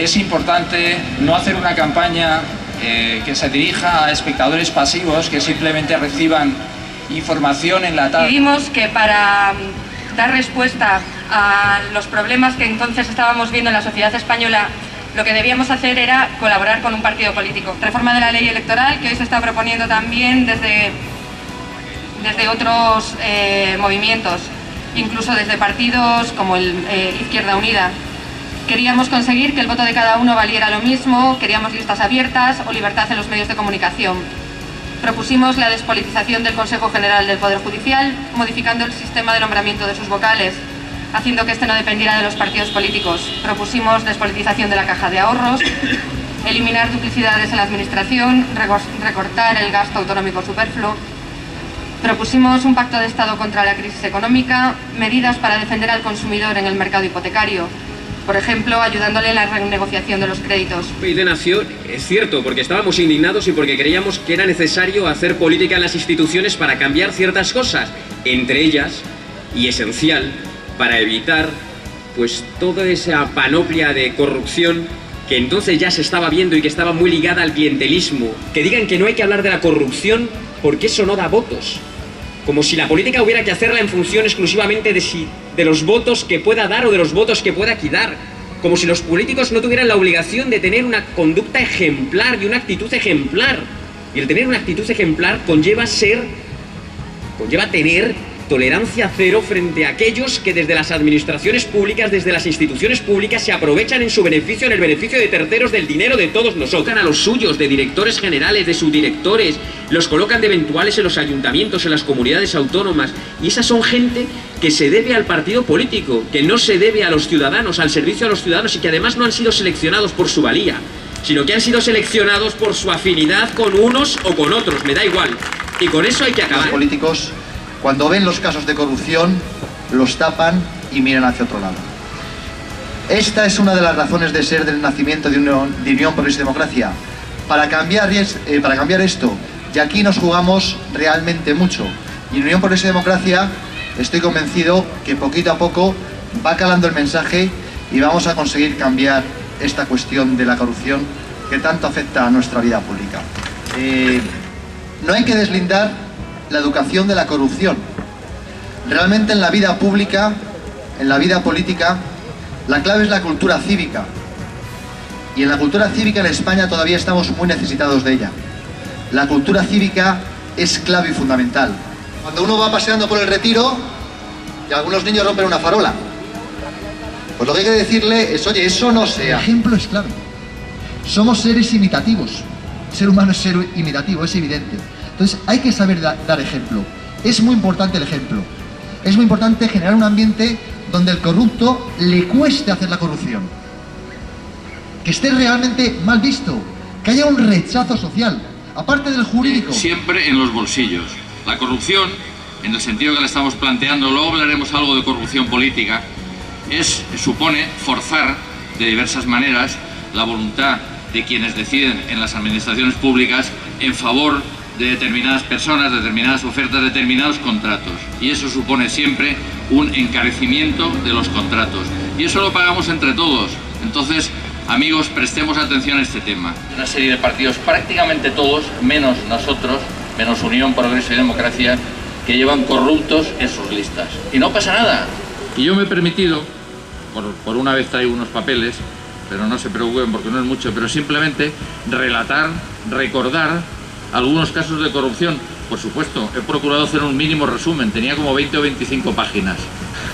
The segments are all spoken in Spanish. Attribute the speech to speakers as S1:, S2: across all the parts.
S1: es importante no hacer una campaña que se dirija a espectadores pasivos que simplemente reciban información enlatada.
S2: Vimos que para dar respuesta a los problemas que entonces estábamos viendo en la sociedad española, lo que debíamos hacer era colaborar con un partido político. Reforma de la ley electoral, que hoy se está proponiendo también desde otros movimientos, incluso desde partidos como Izquierda Unida. Queríamos conseguir que el voto de cada uno valiera lo mismo, queríamos listas abiertas o libertad en los medios de comunicación. Propusimos la despolitización del Consejo General del Poder Judicial, modificando el sistema de nombramiento de sus vocales, haciendo que este no dependiera de los partidos políticos. Propusimos despolitización de la caja de ahorros, eliminar duplicidades en la administración, recortar el gasto autonómico superfluo. Propusimos un pacto de Estado contra la crisis económica, medidas para defender al consumidor en el mercado hipotecario, por ejemplo, ayudándole en la renegociación de los créditos.
S3: PID nació, es cierto, porque estábamos indignados y porque creíamos que era necesario hacer política en las instituciones para cambiar ciertas cosas, entre ellas, y esencial, para evitar pues toda esa panoplia de corrupción que entonces ya se estaba viendo y que estaba muy ligada al clientelismo. Que digan que no hay que hablar de la corrupción porque eso no da votos. Como si la política hubiera que hacerla en función exclusivamente de los votos que pueda dar o de los votos que pueda quitar. Como si los políticos no tuvieran la obligación de tener una conducta ejemplar y una actitud ejemplar. Y el tener una actitud ejemplar conlleva tener tolerancia cero frente a aquellos que desde las administraciones públicas, desde las instituciones públicas, se aprovechan en su beneficio, en el beneficio de terceros, del dinero de todos nosotros. A los suyos, de directores generales, de subdirectores, los colocan de eventuales en los ayuntamientos, en las comunidades autónomas, y esas son gente que se debe al partido político, que no se debe a los ciudadanos, al servicio a los ciudadanos, y que además no han sido seleccionados por su valía, sino que han sido seleccionados por su afinidad con unos o con otros, me da igual, y con eso hay que acabar.
S4: Los políticos, cuando ven los casos de corrupción, los tapan y miran hacia otro lado. Esta es una de las razones de ser del nacimiento de Unión Progreso y Democracia. Para cambiar esto, y aquí nos jugamos realmente mucho. Y en Unión Progreso y Democracia estoy convencido que poquito a poco va calando el mensaje y vamos a conseguir cambiar esta cuestión de la corrupción que tanto afecta a nuestra vida pública. No hay que deslindar la educación de la corrupción. Realmente en la vida pública, en la vida política, la clave es la cultura cívica. Y en la cultura cívica en España todavía estamos muy necesitados de ella. La cultura cívica es clave y fundamental. Cuando uno va paseando por el Retiro y algunos niños rompen una farola, pues lo que hay que decirle es, oye, eso no sea.
S5: El ejemplo es clave. Somos seres imitativos. El ser humano es ser imitativo, es evidente. Entonces hay que saber dar ejemplo. Es muy importante el ejemplo. Es muy importante generar un ambiente donde el corrupto le cueste hacer la corrupción. Que esté realmente mal visto. Que haya un rechazo social, aparte del jurídico.
S6: Siempre en los bolsillos. La corrupción, en el sentido que la estamos planteando, luego hablaremos algo de corrupción política, supone forzar de diversas maneras la voluntad de quienes deciden en las administraciones públicas en favor de determinadas personas, determinadas ofertas, determinados contratos. Y eso supone siempre un encarecimiento de los contratos. Y eso lo pagamos entre todos. Entonces, amigos, prestemos atención a este tema. Una serie de partidos, prácticamente todos, menos nosotros, menos Unión, Progreso y Democracia, que llevan corruptos en sus listas. Y no pasa nada. Y yo me he permitido, por una vez traigo unos papeles, pero no se preocupen porque no es mucho, pero simplemente relatar, recordar algunos casos de corrupción. Por supuesto, he procurado hacer un mínimo resumen, tenía como 20 o 25 páginas.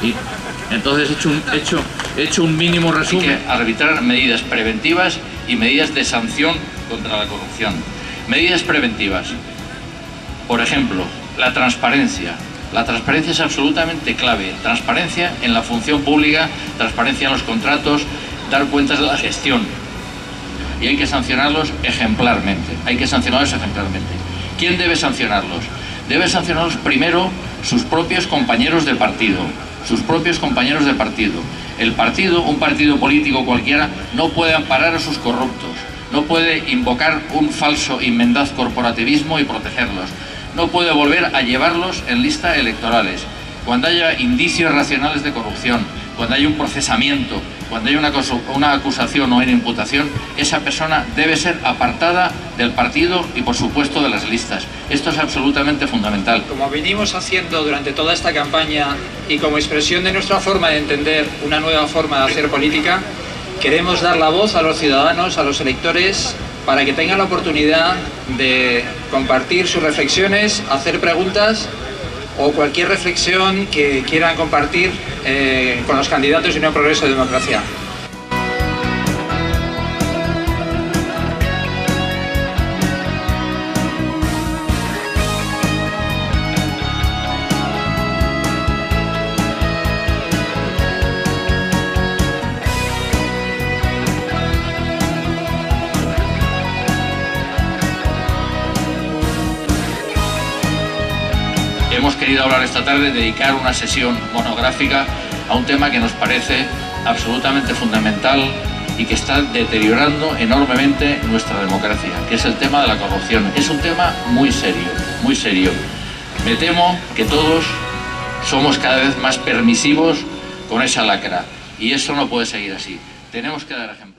S6: Y entonces he hecho un mínimo resumen. Hay que arbitrar medidas preventivas y medidas de sanción contra la corrupción. Medidas preventivas. Por ejemplo, la transparencia. La transparencia es absolutamente clave. Transparencia en la función pública, transparencia en los contratos, dar cuentas de la gestión. Y hay que sancionarlos ejemplarmente. ¿Quién debe sancionarlos? Debe sancionarlos primero sus propios compañeros de partido. El partido, un partido político cualquiera, no puede amparar a sus corruptos. No puede invocar un falso y mendaz corporativismo y protegerlos. No puede volver a llevarlos en listas electorales. Cuando haya indicios racionales de corrupción, cuando haya un procesamiento cuando hay una acusación o una imputación, esa persona debe ser apartada del partido y, por supuesto, de las listas. Esto es absolutamente fundamental.
S1: Como venimos haciendo durante toda esta campaña y como expresión de nuestra forma de entender una nueva forma de hacer política, queremos dar la voz a los ciudadanos, a los electores, para que tengan la oportunidad de compartir sus reflexiones, hacer preguntas o cualquier reflexión que quieran compartir con los candidatos de Unión Progreso y Democracia.
S6: Hemos querido hablar esta tarde, dedicar una sesión monográfica a un tema que nos parece absolutamente fundamental y que está deteriorando enormemente nuestra democracia, que es el tema de la corrupción. Es un tema muy serio, muy serio. Me temo que todos somos cada vez más permisivos con esa lacra y eso no puede seguir así. Tenemos que dar ejemplo.